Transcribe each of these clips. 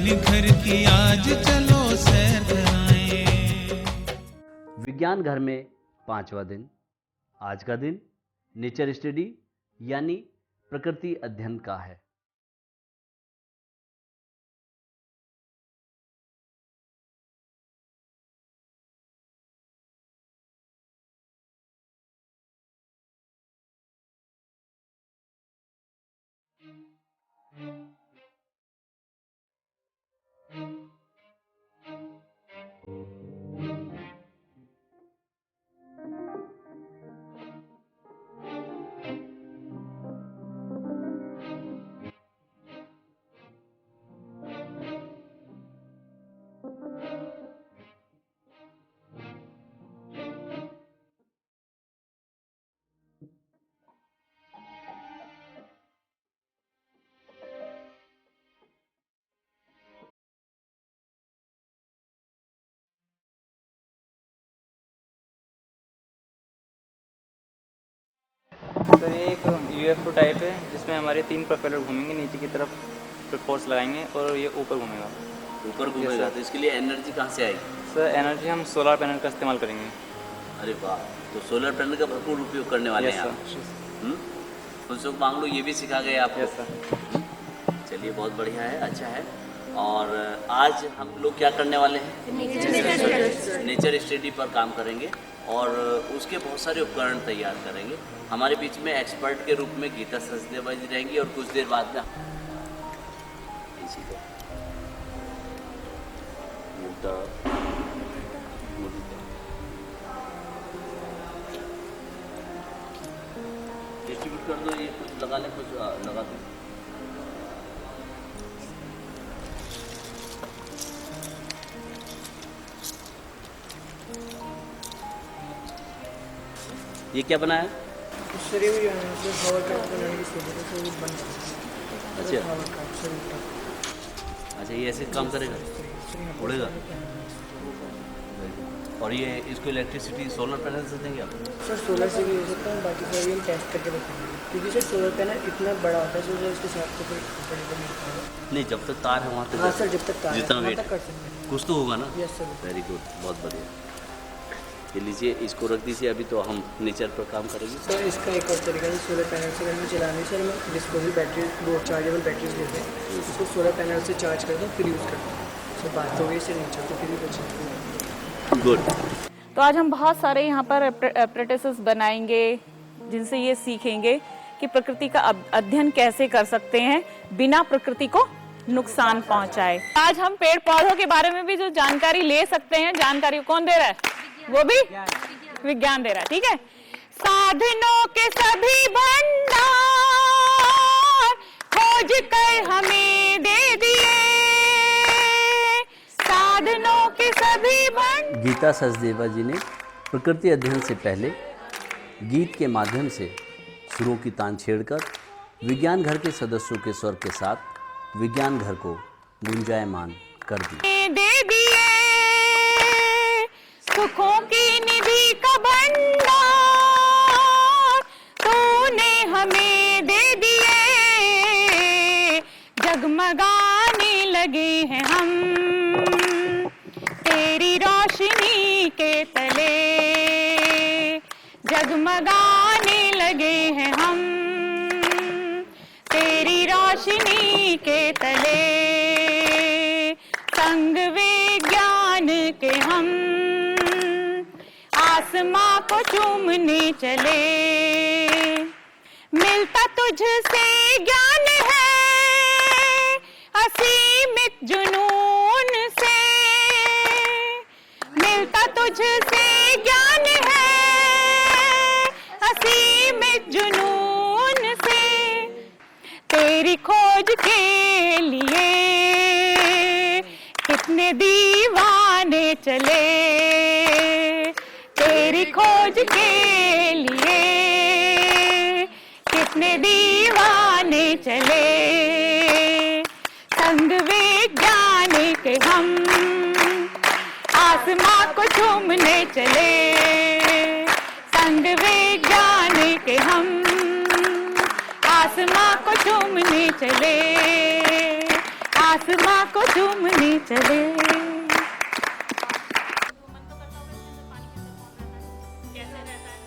रंगोली घर की आज चलो सैर कराएं। विज्ञान घर में 5वां दिन। आज का दिन नेचर स्टडी यानी प्रकृति अध्ययन का है। सर ये एक यूएफओ टाइप है जिसमें हमारे 3 प्रोपेलर घूमेंगे, नीचे की तरफ फोर्स लगाएंगे और ये ऊपर घूमेगा। ऊपर घूमेगा तो इसके लिए एनर्जी कहाँ से आएगी? सर एनर्जी हम सोलर पैनल का इस्तेमाल करेंगे। अरे वाह, तो सोलर पैनल का भरपूर उपयोग करने वाले हैं आप। कुछ लोग मांग लो, ये भी सिखा गए आपको। Yes sir. चलिए बहुत बढ़िया है, अच्छा है। और आज हम लोग क्या करने वाले हैं? नेचर स्टडी पर काम करेंगे और उसके बहुत सारे उपकरण तैयार करेंगे। हमारे बीच में एक्सपर्ट के रूप में गीता सचदेवा जी रहेंगी और कुछ देर बाद में इसी को डिस्ट्रीब्यूट कर दो। ये कुछ लगा लें, कुछ लगा दो। ये क्या बना है? अच्छा अच्छा, ये ऐसे काम करेगा, उड़ेगा। और ये इसको इलेक्ट्रिसिटी सोलर पैनल से देंगे आप? सर सोलर से भी हो सकता है, बाकी सर ये टेस्ट करके बताएंगे, क्योंकि सर सोलर पैनल इतना बड़ा होता है सर, इसके साथ तो नहीं, जब तक तार है वहाँ तक। हाँ सर, जब तक तार है जितना वहाँ वेट तक कर सकते हैं। कुछ तो होगा ना? Yes sir. वेरी गुड, बहुत बढ़िया। ये लीजिए, इसको रख दीजिए। अभी तो हम नेचर पर काम करेंगे। सर इसका एक और तरीका है, सोलर पैनल से अगर मैं चलाने सर मैं डिस्पोजेबल बैटरी, वो चार्जेबल बैटरीज लेते हैं, उसको सोलर पैनल से चार्ज करता हूँ फिर यूज़ करता हूँ। सर बात तो गई सर, नहीं चलता फिर भी बच। गुड। तो आज हम बहुत सारे यहाँ पर अप्रेंटिसेस बनाएंगे जिनसे ये सीखेंगे कि प्रकृति का अध्ययन कैसे कर सकते हैं बिना प्रकृति को नुकसान पहुंचाए। आज हम पेड़ पौधों के बारे में भी जो जानकारी ले सकते हैं, जानकारी कौन दे रहा है? वो भी विज्ञान दे रहा है। ठीक है, साधनों के सभी भंडार खोज कर हमें दे दिए, साधनों के सभी भंडार। गीता सचदेवा जी ने प्रकृति अध्ययन से पहले गीत के माध्यम से सुरों की तान छेड़कर विज्ञान घर के सदस्यों के स्वर के साथ विज्ञान घर को गुंजायमान कर दिया। दे दिए सुखों की निधि का भंडार तूने हमें दे दिए, जगमगाने लगे हैं हम तेरी रोशनी के तले, जगमगाने लगे हैं हम तेरी रोशनी के तले, संग विज्ञान के हम आसमां को चूमने चले, मिलता तुझसे ज्ञान है असीमित जुनून से, मिलता तुझसे ज्ञान है असीमित जुनून से, तेरी खोज के लिए कितने दीवाने चले, तेरी खोज के लिए कितने दीवाने चले, संग विज्ञान के हम आसमां को चूमने चले, संग विज्ञान के हम आसमां को चूमने चले, आसमां को चूमने चले। कैसे रहता है,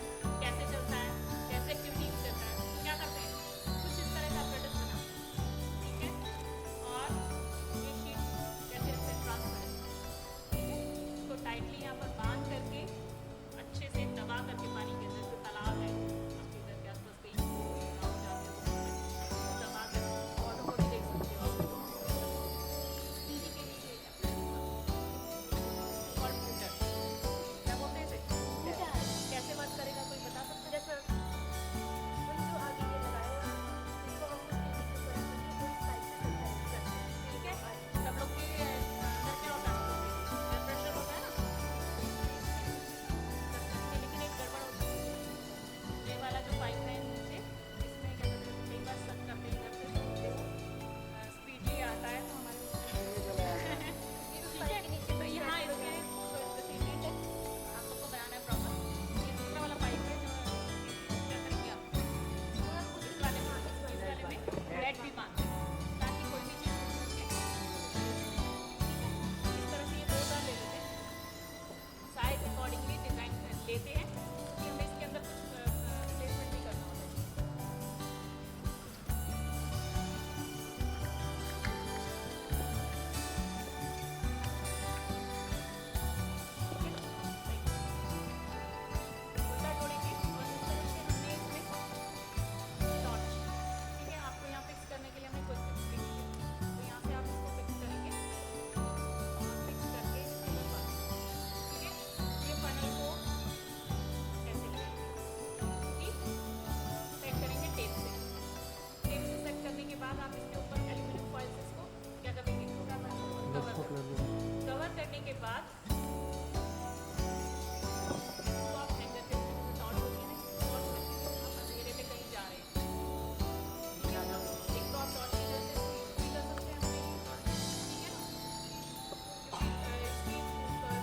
कैसे चलता है, कैसे एक्टिविटीज करता है, क्या करते हैं, कुछ इस तरह का प्रोडक्ट बनाओ, ठीक है। और ये शीट कैसे ऐसे ट्रांसपेरेंट, ठीक है, इसको टाइटली यहाँ पर बांध करके अच्छे से दबा करके पानी के अंदर जो तालाब है आपके घर के आसपास कहीं गाँव जाते हो दबा कर वाटर को भी देख सकते हो पीने के लिए और फिल्टर क्या बोलते हैं इसे, कैसे वर्क करेगा कोई बता सकता है? जैसे ठीक है, सब लोग के अंदर क्या होता है, प्रेशर होता है ना, लेकिन एक गड़बड़ होती है, ये वाला जो पाइप है नीचे इसमें क्या कहते हैं, कई बार सक करते हैं इधर से देखो स्पीडली आता है तो हमारे ठीक है, तो यहाँ इसमें आप लोग को बनाना है प्रॉपर। ये दूसरा वाला पाइप है जो क्या करेंगे आप इस वाले में रेड भी बांधते हैं ताकि कोई भी चीज़ छूट सके। इस तरह से ये 2 तार ले लेते हैं, साइज अकॉर्डिंगली डिज़ाइन लेते हैं कि हमें इसके अंदर कुछ प्लेसमेंट भी करना होता है। उल्टा जोड़ेंगे और इस तरह से हमने इसमें टॉर्च, ठीक है, आपको यहाँ फिक्स करने के लिए हमें कोई फिक्स नहीं है, तो यहाँ से आप इसको फिक्स करेंगे और फिक्स करके इसको लगवाएंगे, ठीक है। ये फनल को ऐसे लगाएंगे, ठीक, सेट करेंगे टेप से सेट करने के बाद आप इसके ऊपर एल्यूमिनियम फॉइल से इसको क्या करेंगे, कवर करने के बाद तो आप हैंगर के ऊपर टॉर्च होती है ना, टॉर्च करके आप अंधेरे में कहीं जा रहे हैं, ठीक है, एक तो आप टॉर्च की वजह से स्पीड कर सकते हैं अपने, ठीक है ना, इसकी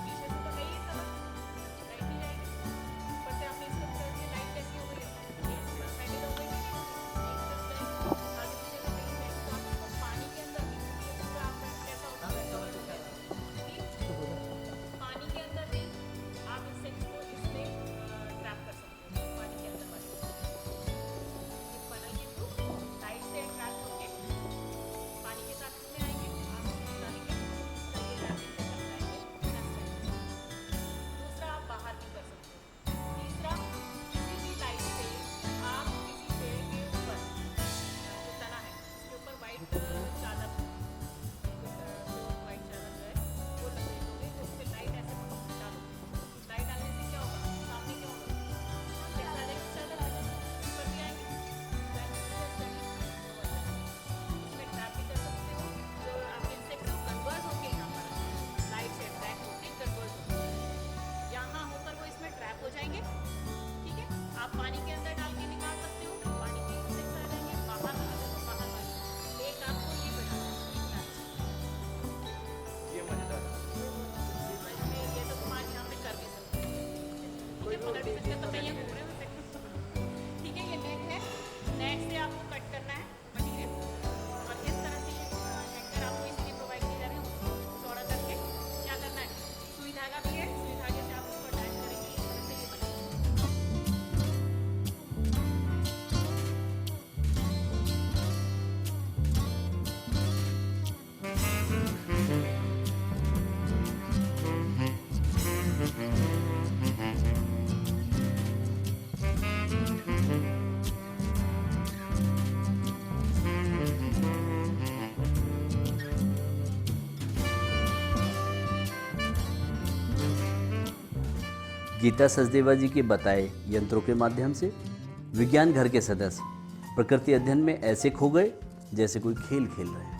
पीछे से तो है ही तरह लाइट नहीं जाएगी, ऊपर से आपने इसको लाइट कैसी हो गई है, ये साइड हो गई है, एक तरफ करेंगे आगे पीछे से कहीं जाएगी तो आपको पानी के अंदर भी आपका कैसा होता है, कवर हो जाएगा, ठीक, पानी के अंदर भी आप इससे इसको इसमें ट्रैप कर सकते हो, पानी के अंदर वाले ये फनल के थ्रू लाइट से ट्रैप होके पानी के साथ इसमें आएंगे, आप इसमें डालेंगे, ये रैपिंग से लगाएंगे, दूसरा आप बाहर भी कर सकते हो, तीसरा किसी भी लाइट से आप किसी पेड़ के ऊपर जो तना है उसके ऊपर वाइट चादर जो वाइट चादर जो है वो लगा दोगे तो उस पर लाइट ऐसे डालो, लाइट डालने से क्या होगा, सामने क्या होगा, जैसा देखो चादर ऊपर भी आएंगे, उसमें ट्रैप भी कर सकते हो, जो आपके इंसेक्ट कन्वर्ट होके यहाँ पर लाइट से अट्रैक्ट होके कन्वर्ट होते हैं, यहाँ होकर वो इसमें ट्रैप हो जाएंगे, ठीक है, आप पानी के अंदर डाल के निकाल सकते हो, पानी के इंसेक्ट आ जाएंगे, बाहर आ जाए तो बाहर आ जाए, एक आपको ये बनाना है, इतना ये मज़ेदार है। इसमें ये तो कुमार यहाँ पे कर भी सकते हैं, ठीक है, पकड़ भी सकते हैं, तो कहीं घूम रहे हो ठीक है। ये नेट है, नेट से आपको कट करना है मटीरियल और इस तरह से ये हैंगर आपको इसलिए प्रोवाइड किए जा रहे हैं, उसको चौड़ा करके क्या करना है, सुई धागा भी है, सुई धागे से आप इसको अटैच करेंगे, इस तरह से ये बनेगा। गीता सचदेवा जी के बताए यंत्रों के माध्यम से विज्ञान घर के सदस्य प्रकृति अध्ययन में ऐसे खो गए जैसे कोई खेल खेल रहे हैं।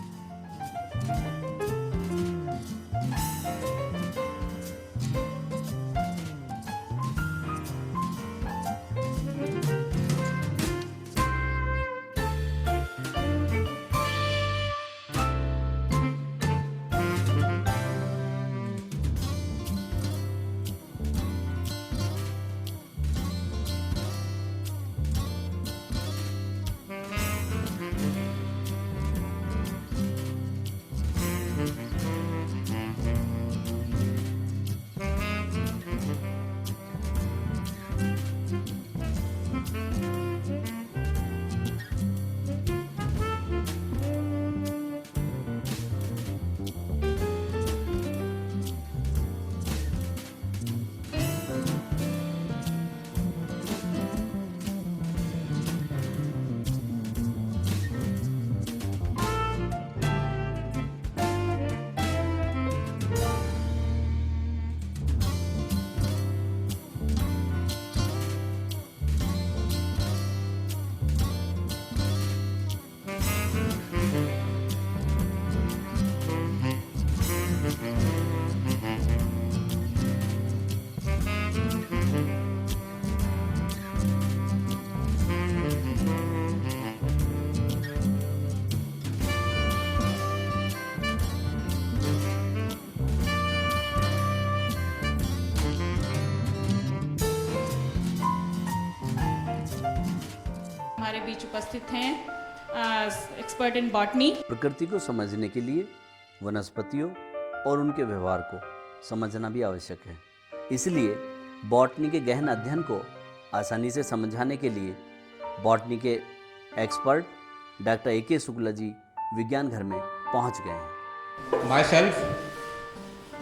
बीच उपस्थित हैं एक्सपर्ट इन बॉटनी। प्रकृति को समझने के लिए वनस्पतियों और उनके व्यवहार को समझना भी आवश्यक है। इसलिए बॉटनी के गहन अध्ययन को आसानी से समझाने के लिए बॉटनी के expert doctor A.K. Shukla ji विज्ञान घर में पहुंच गए हैं। Myself,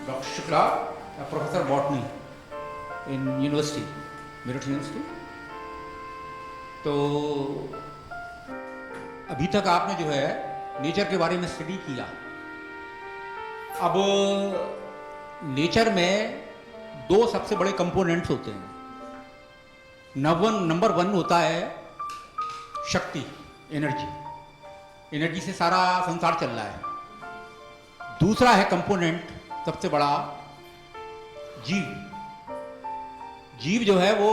Dr. Shukla, a professor botany in university, Meerut University. तो अभी तक आपने जो है नेचर के बारे में स्टडी किया। अब नेचर में दो सबसे बड़े कंपोनेंट्स होते हैं। नंबर वन होता है शक्ति, एनर्जी। एनर्जी से सारा संसार चल रहा है। दूसरा है कंपोनेंट सबसे बड़ा जीव। जीव जो है वो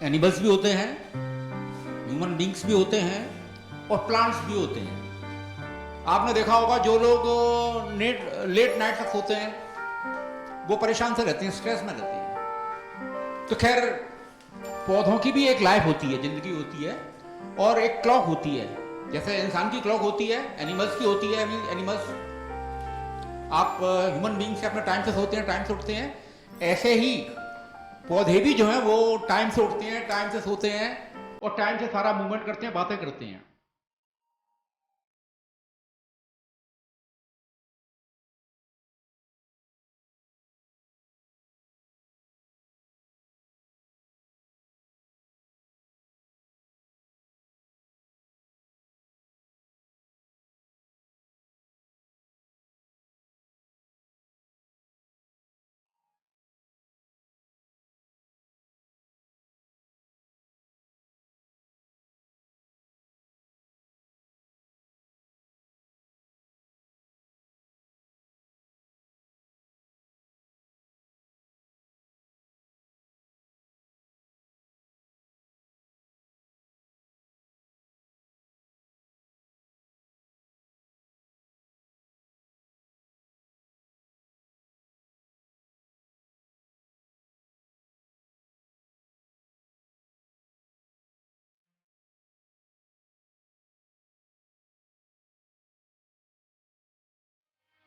एनिमल्स भी होते हैं, ह्यूमन बींग्स भी होते हैं और प्लांट्स भी होते हैं। आपने देखा होगा जो लोग लेट नाइट तक सोते हैं वो परेशान से रहते हैं, स्ट्रेस में रहते हैं। तो खैर पौधों की भी एक लाइफ होती है, जिंदगी होती है और एक क्लॉक होती है। जैसे इंसान की क्लॉक होती है, एनिमल्स की होती है। एनिमल्स आप ह्यूमन बींग्स से अपने टाइम से सोते हैं, टाइम से उठते हैं। ऐसे ही पौधे भी जो हैं वो टाइम से उठते हैं, टाइम से सोते हैं और टाइम से सारा मूवमेंट करते हैं, बातें करते हैं।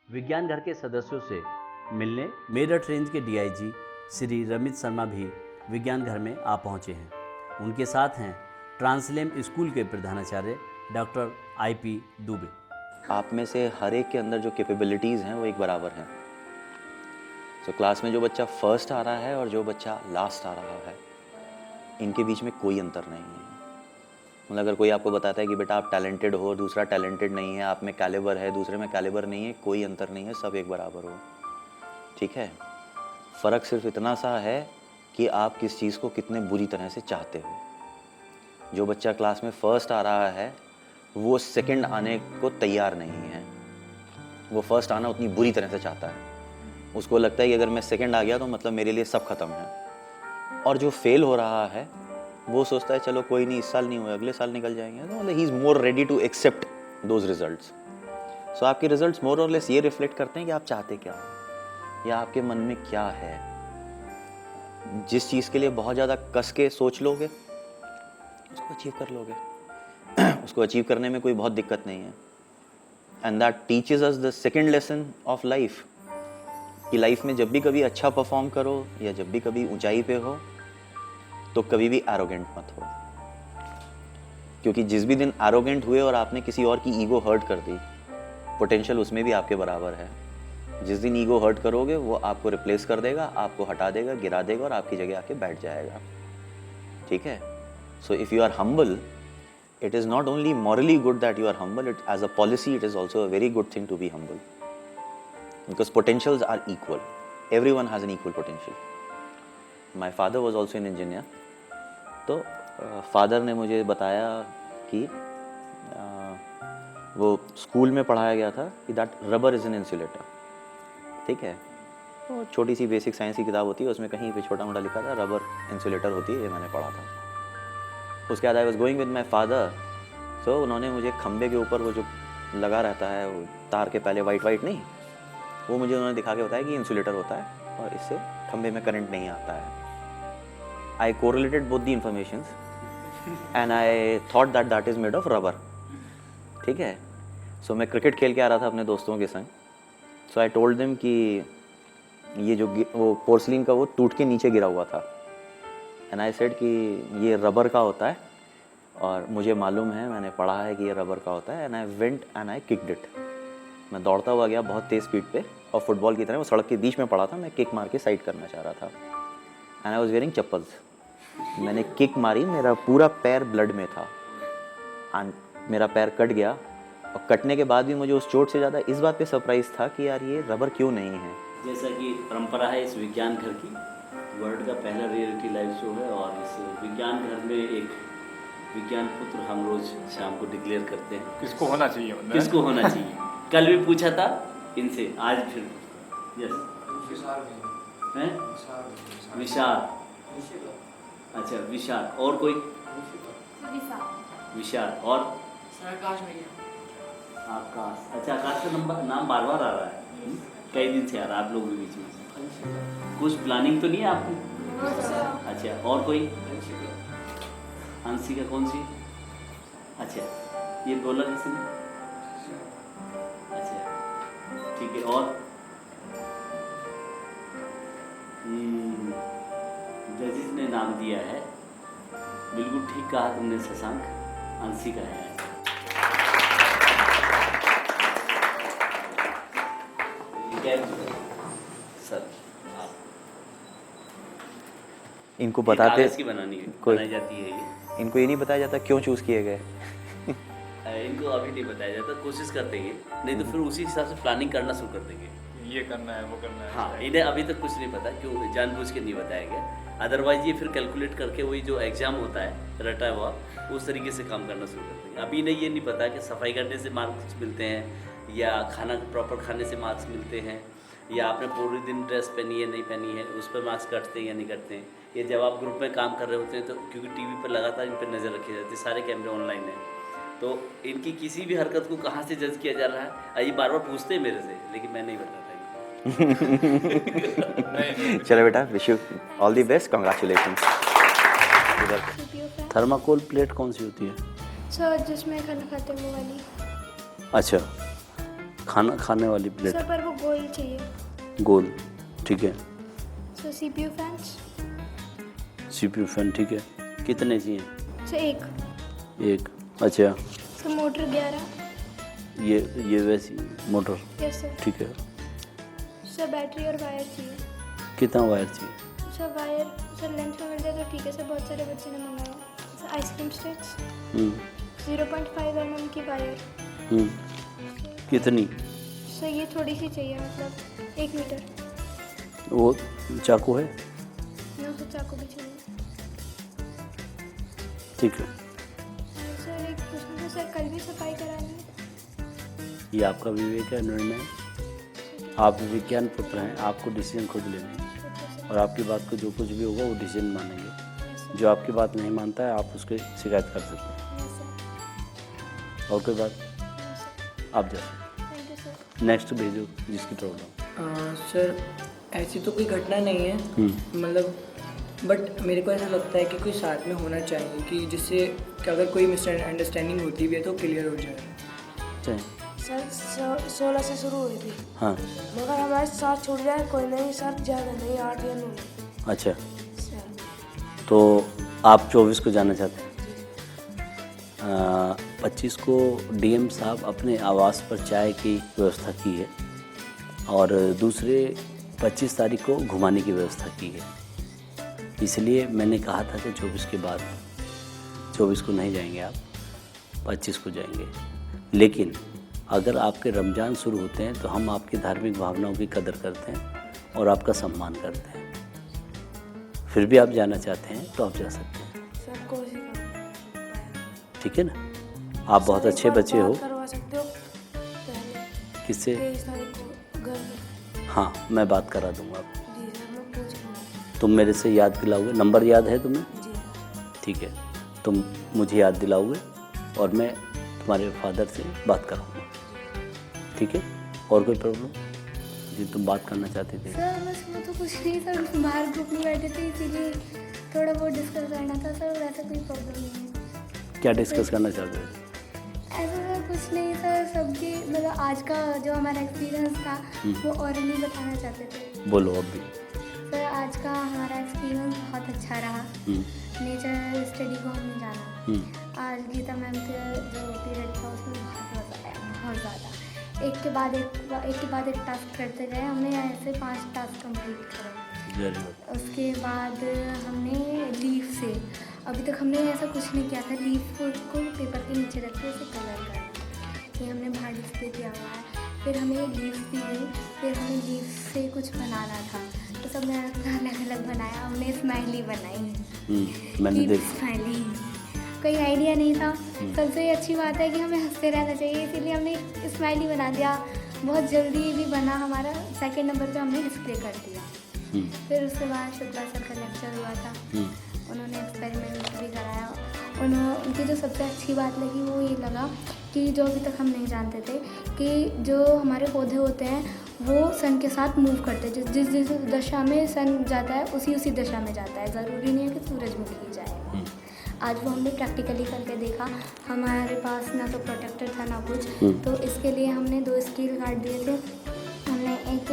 विज्ञान घर के सदस्यों से मिलने मेरठ रेंज के DIG श्री रमित शर्मा भी विज्ञान घर में आ पहुंचे हैं। उनके साथ हैं ट्रांसलेम स्कूल के प्रधानाचार्य डॉक्टर IP दुबे। आप में से हर एक के अंदर जो कैपेबिलिटीज़ हैं वो एक बराबर हैं। तो क्लास में जो बच्चा फर्स्ट आ रहा है और जो बच्चा लास्ट आ रहा है, इनके बीच में कोई अंतर नहीं है। मतलब अगर कोई आपको बताता है कि बेटा आप टैलेंटेड हो, दूसरा टैलेंटेड नहीं है, आप में कैलिबर है, दूसरे में कैलिबर नहीं है, कोई अंतर नहीं है, सब एक बराबर हो। ठीक है, फ़र्क सिर्फ इतना सा है कि आप किस चीज़ को कितने बुरी तरह से चाहते हो। जो बच्चा क्लास में फर्स्ट आ रहा है वो सेकंड आने को तैयार नहीं है, वो फर्स्ट आना उतनी बुरी तरह से चाहता है। उसको लगता है कि अगर मैं सेकंड आ गया तो मतलब मेरे लिए सब खत्म है। और जो फेल हो रहा है वो सोचता है चलो कोई नहीं, इस साल नहीं हुआ, अगले साल निकल जाएंगे। तो मतलब he is more ready to accept those results. So आपके रिजल्ट्स मोर और लेस ये रिफ्लेक्ट करते हैं कि आप चाहते क्या हो या आपके मन में क्या है। जिस चीज़ के लिए बहुत ज़्यादा कस के सोच लोगे उसको अचीव कर लोगे। उसको अचीव करने में कोई बहुत दिक्कत नहीं है। And that teaches us the second lesson of life कि लाइफ में जब भी कभी अच्छा परफॉर्म करो या जब भी कभी ऊंचाई पे हो तो कभी भी एरोगेंट मत हो। क्योंकि जिस भी दिन एरोगेंट हुए और आपने किसी और की ईगो हर्ट कर दी, पोटेंशियल उसमें भी आपके बराबर है। जिस दिन ईगो हर्ट करोगे वो आपको रिप्लेस कर देगा, आपको हटा देगा, गिरा देगा और आपकी जगह आके बैठ जाएगा। ठीक है, so if you are humble, it is not only morally good that you are humble, it as a policy it is also a very good thing to be humble, because potentials are equal. Everyone has an equal potential. My father was also an engineer. तो father ने मुझे बताया कि वो school में पढ़ाया गया था कि that rubber is an insulator. ठीक है, तो छोटी सी बेसिक साइंस की किताब होती है, उसमें कहीं पे छोटा मोटा लिखा था रबर इंसुलेटर होती है, ये मैंने पढ़ा था। उसके बाद I was going with my father. So उन्होंने मुझे खंबे के ऊपर वो जो लगा रहता है वो तार के पहले वाइट नहीं, वो मुझे उन्होंने दिखा के बताया कि इंसुलेटर होता है और इससे खंबे में करंट नहीं आता है। I correlated both the informations and I thought that is made of rubber, ठीक है। सो मैं क्रिकेट खेल के आ रहा था अपने दोस्तों के संग। सो आई टोल्ड देम कि ये जो वो पोर्सलिन का वो टूट के नीचे गिरा हुआ था, एंड आई सेड कि ये रबर का होता है और मुझे मालूम है, मैंने पढ़ा है कि ये रबर का होता है। And I went and I kicked it. मैं दौड़ता हुआ गया बहुत तेज़ स्पीड पे और फुटबॉल की तरह वो सड़क के बीच में पड़ा था, मैं किक मार के साइड करना चाह रहा था। And I was wearing chappals. मैंने किक मारी, मेरा पूरा पैर ब्लड में था एंड मेरा पैर कट गया। और कटने के बाद भी मुझे उस चोट से ज़्यादा इस बात पे सरप्राइज़ था कि यार ये रबर क्यों नहीं है। जैसा कि परंपरा है इस विज्ञान घर की, वर्ल्ड का पहला रियलिटी लाइव शो है और इस विज्ञान घर में एक विज्ञान पुत्र हम रोज शाम को डिक्लेयर करते हैं। किसको होना चाहिए, मतलब किसको होना चाहिए। कल भी पूछा था इनसे, आज फिर यस हैं विशाल। अच्छा विशाल, और कोई विशाल और आकाश। अच्छा आकाश का नाम बार बार आ रहा है, कई दिन से आ रहा है आप लोग के बीच में। कुछ प्लानिंग तो नहीं है आपकी? अच्छा और कोई? अंशिका कौन सी? अच्छा ये बोला किसने? अच्छा ठीक है। और जजिस ने नाम दिया है, बिल्कुल ठीक कहा तुमने शशांक, अंशिका है। सर इनको बताते की बनानी है, कोई बनाई जाती है ये। इनको ये नहीं बताया जाता क्यों चूज़ किए गए। इनको अभी नहीं बताया जाता, कोशिश करते हैं, नहीं तो फिर उसी हिसाब से प्लानिंग करना शुरू कर देंगे। ये करना है वो करना है। हाँ इन्हें अभी तक कुछ नहीं पता, क्यों जानबूझ के नहीं बताया गया। अदरवाइज ये फिर कैलकुलेट करके वही जो एग्जाम होता है रटा हुआ, उस तरीके से काम करना शुरू कर देंगे। अभी इन्हें ये नहीं पता कि सफाई करने से मार्क्स मिलते हैं या खाना प्रॉपर खाने से मार्क्स मिलते हैं या आपने पूरे दिन ड्रेस पहनी है नहीं पहनी है उस पर मार्क्स कटते हैं या नहीं कटते हैं। ये जब आप ग्रुप में काम कर रहे होते हैं तो क्योंकि टीवी पर लगातार इन पर नज़र रखी जाती है, सारे कैमरे ऑनलाइन हैं, तो इनकी किसी भी हरकत को कहाँ से जज किया जा रहा है ये बार बार पूछते हैं मेरे से, लेकिन मैं नहीं बताता। चलो बेटा, wish you all the best, congratulations. Thermocol plate कौन सी होती है? सर जिसमें खाना खाते हैं वो वाली। अच्छा खाना खाने वाली प्लेट। सर पर वो गोल चाहिए। गोल, ठीक है। Sir CPU fans. CPU fan, ठीक है। कितने चाहिए? सर एक। अच्छा सर मोटर 11। ये वैसी मोटर, यस सर। ठीक है। सर बैटरी और वायर चाहिए। कितना वायर चाहिए? सर वायर सर लेंथ में मिल जाए तो ठीक है सर, बहुत सारे बच्चे ने मंगाया। सर आइसक्रीम स्टिक्स 0.5 mm की वायर। कितनी? सर ये थोड़ी सी चाहिए, मतलब 1 मीटर। वो चाकू है? नो सर चाकू भी चाहिए। ठीक है। सर एक पूछना था सर, कल भी सफाई करानी है? ये आपका विवेक है, निर्णय है। आप विज्ञान पुत्र हैं, आपको डिसीजन खुद लेने हैं और आपकी बात को जो कुछ भी होगा वो डिसीजन मानेंगे। जो आपकी बात नहीं मानता है आप उसकी शिकायत कर सकते हैं। और कोई बात? आप जा सकते। नेक्स्ट भेजो जिसकी प्रॉब्लम। सर ऐसी तो कोई घटना नहीं है, मतलब बट मेरे को ऐसा लगता है कि कोई साथ में होना चाहिए कि जिससे कि अगर कोई मिसअंडरस्टैंडिंग होती भी है तो क्लियर हो जाए। सर 16 से शुरू हुई थी। हाँ मगर हमारे साथ छूट जाए कोई नहीं सर, ज़्यादा नहीं 8 या 9। अच्छा, सर तो आप 24 को जाना चाहते हैं। 25 को डीएम साहब अपने आवास पर चाय की व्यवस्था की है और दूसरे 25 तारीख को घुमाने की व्यवस्था की है। इसलिए मैंने कहा था कि 24 के बाद, 24 को नहीं जाएंगे आप, 25 को जाएंगे। लेकिन अगर आपके रमज़ान शुरू होते हैं तो हम आपकी धार्मिक भावनाओं की कदर करते हैं और आपका सम्मान करते हैं। फिर भी आप जाना चाहते हैं तो आप जा सकते हैं, सर कोशिश ठीक है ना। आप बहुत अच्छे बच्चे हो। करवा सकते हो पहले किससे? 23 तारीख को घर में। हाँ मैं बात करा दूंगा आप। जी सर मैं पूछ लूँगा। तुम मेरे से याद दिलाओगे, नंबर याद है तुम्हें? जी ठीक है, तुम मुझे याद दिलाओगे और मैं तुम्हारे फादर से बात कराऊंगा, ठीक है। और कोई प्रॉब्लम जी तुम बात करना चाहते थे? सर बस वो तो कुछ नहीं सर, बाहर ग्रुप में बैठे थे इसीलिए थोड़ा बहुत डिस्कस करना था सर, वैसा कोई प्रॉब्लम नहीं है। क्या डिस्कस करना चाहते हैं? ऐसा सर कुछ नहीं सर, सबकी मतलब आज का जो हमारा एक्सपीरियंस था वो ऑरली बताना चाहते थे। बोलो अब भी। सर आज का हमारा एक्सपीरियंस बहुत अच्छा रहा। नेचर स्टडी को हमने जाना। आज गीता मैम का जो पीरियड था उसमें बहुत मज़ा आया, बहुत ज़्यादा। एक के बाद एक टास्क करते गए, हमने ऐसे 5 टास्क कंप्लीट करे। उसके बाद हमने लीफ से, अभी तक हमने ऐसा कुछ नहीं किया था, लीफ को पेपर के नीचे रख के उसे कलर करना, ये हमने बाहर डिस्प्ले किया हुआ है। फिर हमें लीफ दी गई, फिर हमें लीफ से कुछ बनाना था, तो सब ने अलग अलग बनाया। हमने स्माइली बनाई, मैंने देख स्माइली, कोई आइडिया नहीं था। सबसे अच्छी बात है कि हमें हंसते रहना चाहिए, इसीलिए हमने स्माइली बना दिया। बहुत जल्दी भी बना हमारा, सेकंड नंबर पे हमने डिस्प्ले कर दिया। फिर उसके बाद शुक्ला सर का लेक्चर हुआ था, उन्होंने एक्सपेरिमेंट भी कराया। उनकी जो सबसे अच्छी बात लगी वो ये लगा कि जो अभी तक हम नहीं जानते थे कि जो हमारे पौधे होते हैं वो सन के साथ मूव करते हैं। जिस जिस दशा में सन जाता है उसी दशा में जाता है, ज़रूरी नहीं है कि सूरजमुखी ही जाए। आज वो हमने प्रैक्टिकली करके देखा। हमारे पास ना तो प्रोटेक्टर था ना कुछ, तो इसके लिए हमने 2 स्टील गार्ड दिए थे। हमने एक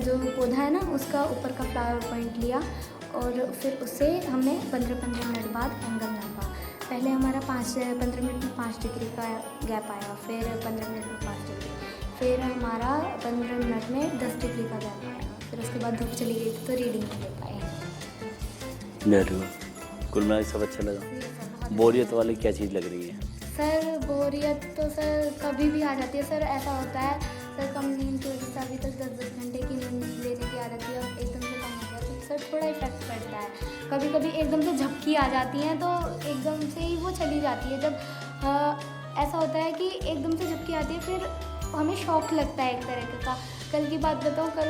जो पौधा है ना उसका ऊपर का फ्लावर पॉइंट लिया और फिर उससे हमने 15-15 मिनट बाद एंगल नापा। पहले हमारा 15 मिनट में 5 डिग्री का गैप आया, फिर 15 मिनट में 5 डिग्री, फिर हमारा 15 मिनट में 10 डिग्री का गैप आया। फिर उसके बाद धूप चली गई तो रीडिंग नहीं ले पाए। कुल मिला सब अच्छा लगा। बोरियत वाली क्या चीज़ लग रही है? सर बोरियत तो सर कभी भी आ जाती है सर, ऐसा होता है सर कम नींद की वजह से अभी तक 10-10 घंटे की नींद लेने की आदत है और एकदम से कम हो गया तो सर थोड़ा इफेक्ट पड़ता है। कभी कभी एकदम से झपकी आ जाती हैं तो एकदम से ही वो चली जाती है। जब ऐसा होता है कि एकदम से झपकी आती है फिर हमें शौक लगता है एक तरह का। कल की बात बताऊँ, कल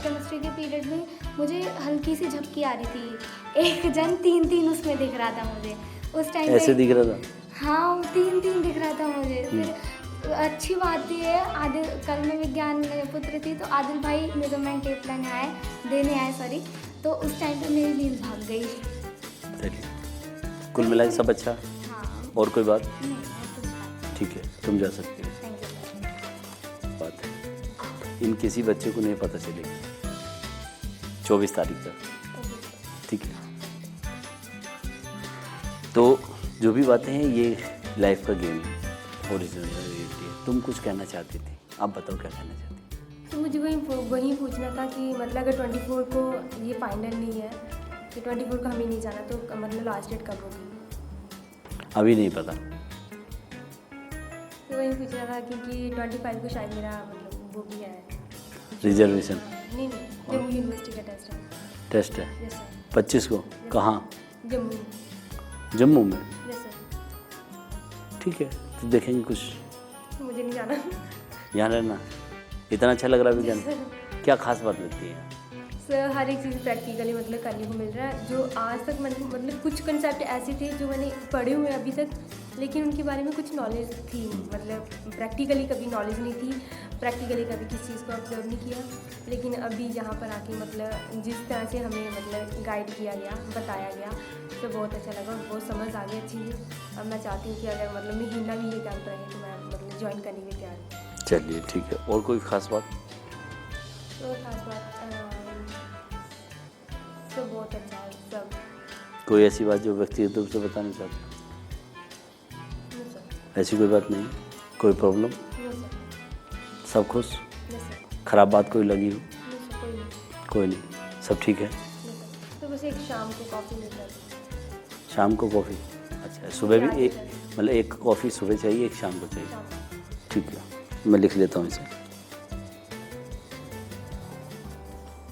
केमिस्ट्री के पीरियड में मुझे हल्की सी झपकी आ रही थी, एक जन 3-3 उसमें दिख रहा था मुझे उस टाइम ऐसे दिख रहा था? हाँ 3-3 दिख रहा था मुझे। फिर अच्छी बात ये है, आदिल कल मैं विज्ञान पुत्र थी तो आदिल भाई मेजरमेंट टेप देने आए सॉरी, तो उस टाइम पे मेरी नींद भाग गई। कुल मिला के सब अच्छा? हाँ। और कोई बात? नहीं कुछ बात। ठीक है, तुम जा सकते हो। Thank you. बात है इन किसी बच्चे को नहीं पता चलेगी 24 तारीख तक, ठीक है? तो जो भी बातें हैं ये लाइफ का गेम है, ओरिजिनल रियलिटी है। तुम कुछ कहना चाहती थी, आप बताओ क्या कहना चाहती थी? तो मुझे वही पूछना था कि मतलब अगर 24 को ये फाइनल नहीं है कि 24 को हमें नहीं जाना तो मतलब लास्ट डेट कब होगी? अभी नहीं पता। तो वही पूछना था क्योंकि 25 को शायद मेरा मतलब वो भी है रिजर्वेशन। नहीं जम्मू यूनिवर्सिटी का टेस्ट है यस सर। 25 को कहाँ? जम्मू में? Yes sir. ठीक है, तो देखेंगे कुछ। मुझे नहीं जाना। यहाँ रहना इतना अच्छा लग रहा है विज्ञान, क्या खास बात लगती है? सर हर एक चीज़ प्रैक्टिकली मतलब करने को मिल रहा है। जो आज तक मतलब कुछ कंसेप्ट ऐसे थे जो मैंने पढ़े हुए अभी तक, लेकिन उनके बारे में कुछ नॉलेज थी, मतलब प्रैक्टिकली कभी नॉलेज नहीं थी, प्रैक्टिकली कभी किसी चीज़ को ऑब्जर्व नहीं किया। लेकिन अभी यहाँ पर आके मतलब जिस तरह से हमें मतलब गाइड किया गया, बताया गया, तो बहुत अच्छा लगा और बहुत समझ आ गई अच्छी चीज़। अब मैं चाहती हूँ कि अगर मतलब महीना भी ये कैंप रहे तो मैं मतलब ज्वाइन करने के लिए तैयार हूँ। चलिए ठीक है, और कोई खास बात? तो खास बात सब बहुत अच्छा है सब। कोई ऐसी बात जो व्यक्तिगत रूप से बताना चाहते हैं? No sir. ऐसी कोई बात नहीं? कोई प्रॉब्लम? No sir. सब खुश? No sir. खराब बात कोई लगी हो? नो सर कोई नहीं। कोई नहीं, सब ठीक है? No sir. तो बस एक शाम को कॉफ़ी मिलता है। शाम को कॉफ़ी? अच्छा, सुबह भी एक मतलब एक कॉफ़ी सुबह चाहिए, एक शाम को चाहिए? ठीक है, मैं लिख लेता हूँ इसे।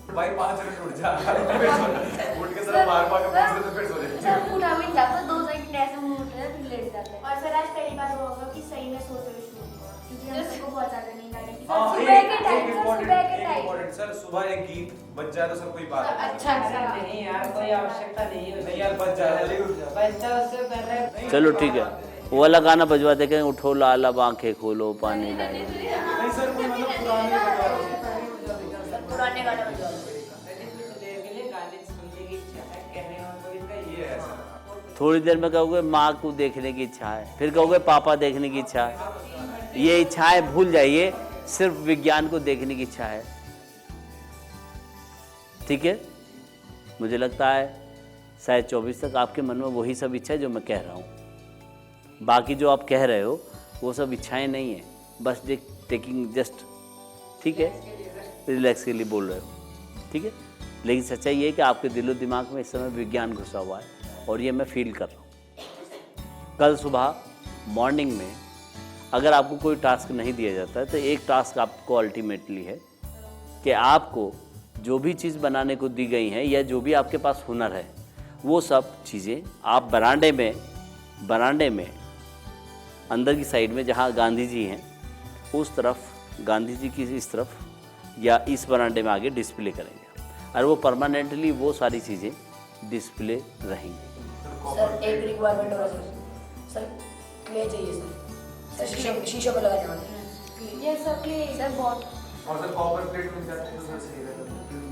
भाई 5 मिनट उठ जा उठ के सर मार के पूछ तो फिर सो जाए। सर पूरा मिनट जाता 2 सेकंड ऐसे मुंह उठ रहा है फिर लेट जाते हैं। और सर आज पहली बार हुआ होगा कि सही में सोते हुए शुरू हुआ क्योंकि हम सबको बहुत ज्यादा नींद आ रही थी। सुबह के टाइम सर सुबह एक गीत बज जाए तो सर कोई बात अच्छा नहीं यार, कोई आवश्यकता नहीं है। नहीं यार बज जाए बच्चा उससे कर रहे। चलो ठीक है, वो वाला गाना बजवाते कहें उठो लाला आंखें खोलो पानी लाए। नहीं सर कोई मतलब पुराने पुराने गाने बजा दो। गाने सुनने की इच्छा है, कहने का मतलब इसका ये है सर। थोड़ी देर में कहोगे माँ को देखने की इच्छा है, फिर कहोगे पापा देखने की इच्छा है। ये इच्छाएं भूल जाइए, सिर्फ विज्ञान को देखने की इच्छा है। ठीक है, मुझे लगता है शायद 24 तक आपके मन में वही सब इच्छा है जो मैं कह रहा हूँ। बाकी जो आप कह रहे हो वो सब इच्छाएं नहीं है, बस टेकिंग जस्ट, ठीक है, रिलैक्स के लिए बोल रहे हो। ठीक है, लेकिन सच्चाई ये है कि आपके दिलो दिमाग में इस समय विज्ञान घुसा हुआ है और ये मैं फील कर रहा हूँ। कल सुबह मॉर्निंग में अगर आपको कोई टास्क नहीं दिया जाता है तो एक टास्क आपको अल्टीमेटली है कि आपको जो भी चीज़ बनाने को दी गई है या जो भी आपके पास हुनर है वो सब चीज़ें आप बरांडे में अंदर की साइड में जहाँ गांधी जी हैं उस तरफ, गांधी जी की इस तरफ या इस बरांडे में आगे डिस्प्ले करेंगे और वो परमानेंटली वो सारी चीज़ें डिस्प्ले रहेंगी। सर एक रिक्वायरमेंट हो रहा है सर, क्ले चाहिए सर, शीशे पर लगाने वाले। ये सब क्ले सर बहुत, और सर कॉपर प्लेट मिल जाती है तो सही रहेगा।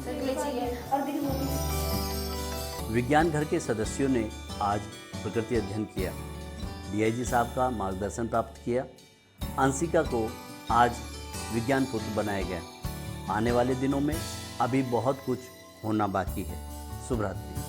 सर क्ले चाहिए। और देखिए वो भी विज्ञान घर के सदस्यों ने आज प्रकृति अध्ययन किया, डीआईजी साहब का मार्गदर्शन प्राप्त किया। अंशिका को आज विज्ञान पुत्र बनाया गया। आने वाले दिनों में अभी बहुत कुछ होना बाकी है। शुभ रात्रि।